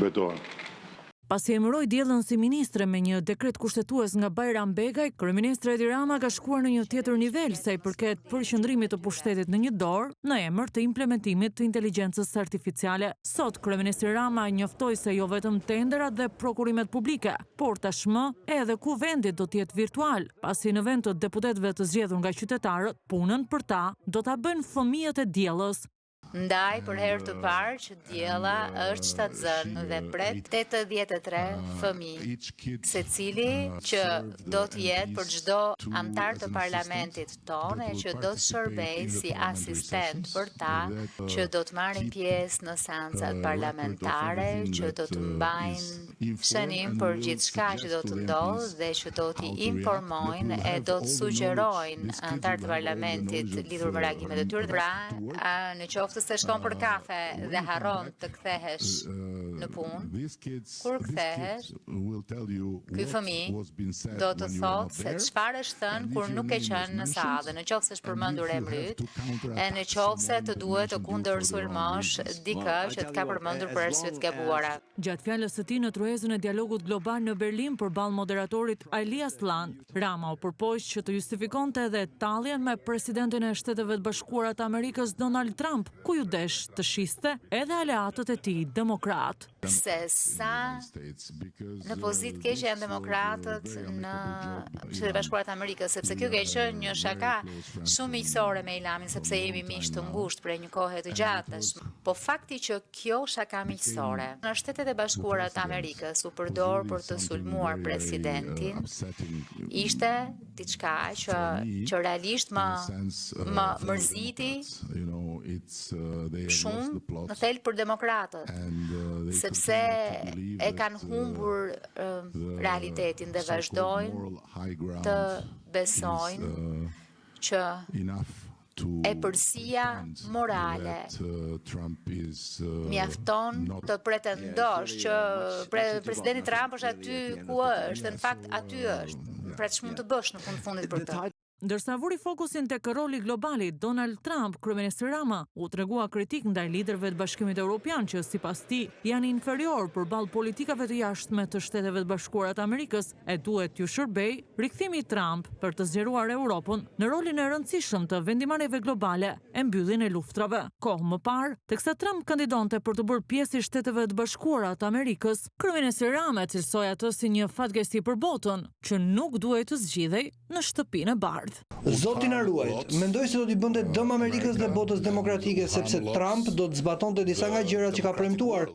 betohen. Pasi emëroi diellën si ministre me një dekret kushtetues nga Bajram Begaj, kryeministri Edi Rama ka shkuar në një tjetër nivel sa i përket përqendrimit të pushtetit në një dorë në emër të implementimit të inteligjencës artificiale. Sot kryeministri Rama njoftoi se jo vetëm tenderat dhe prokurimet publike, por tashmë edhe kuvendit do të jetë virtual, pasi në vend të deputetëve të zgjedhur nga qytetarët, punën për ta do ta bëjnë fëmijët e diellës. Ndaj për herë të parë që diella është shtatzën dhe pret 83 fëmijë, secili që do të jetë për çdo antar të parlamentit tonë e që do të shërbej si asistent për ta, që do të marrin pjesë në seancat parlamentare, që do të mbajnë shënim për gjithçka që do të ndodhë dhe që do t'i informojnë e do të sugjerojnë antar të parlamentit lidhur me reagimet e tyre. Pra, në qoftë se shkon për kafe dhe harron të kthehesh në punë, kur kthehesh, ky fëmijë do të thotë se çfarë është thënë kur nuk e qenë në sallë, në qoftë se është përmendur emri yt, e në qoftë se të duhet të kundërsulmosh dikë që të ka përmendur për arsye të gabuara. Gjatë fjalës së tij në truezën e dialogut global në Berlin përballë moderatorit Aili Aslan, Rama u përpoq që të justifikonte edhe talljen me presidentin e Shteteve të Bashkuara të Amerikës Donald Trump, ku ju desh të shiste edhe aleatët e tij demokrat. Se sa në pozitë keqe janë demokratët në Shtetet e Bashkuara të Amerikës, sepse kjo ka qenë një shaka shumë miqësore me Ilamin, sepse jemi miq të ngushtë për një kohë të gjatë. Po fakti që kjo shaka miqësore në Shtetet e Bashkuara të Amerikës u përdor për të sulmuar presidentin, ishte diçka që realisht më mërziti shumë në thelb për demokratët, sepse e kanë humbur realitetin dhe vazhdojnë të besojnë që epërsia morale mjafton të pretendosh që presidenti Trump është aty ku është, në fakt aty është. Pra ç'mund të bësh në fundit për të. Ndërsa vuri fokusin tek roli globali, Donald Trump, kryeministri Rama, u tregua kritik ndaj liderëve të Bashkimit Evropian që sipas tij janë inferior përballë politikave të jashtme të Shteteve të Bashkuara të Amerikës e duhet t'ju shërbej rikthimi i Trump për të zgjeruar Europën në rolin e rëndësishëm të vendimarrjeve globale e mbylljen e luftrave. Kohë më parë, teksa Trump kandidonte për të bërë pjesë i Shteteve të Bashkuara të Amerikës, kryeministri Rama cilsoi atë si një fatkeqësi për botën që nuk duhej të zgjidhej në shtëpinë e bardhë. Zoti na ruajt, mendoj se do t'i bënte dëm Amerikës dhe botës demokratike sepse Trump do të zbatonte disa nga gjërat që ka premtuar.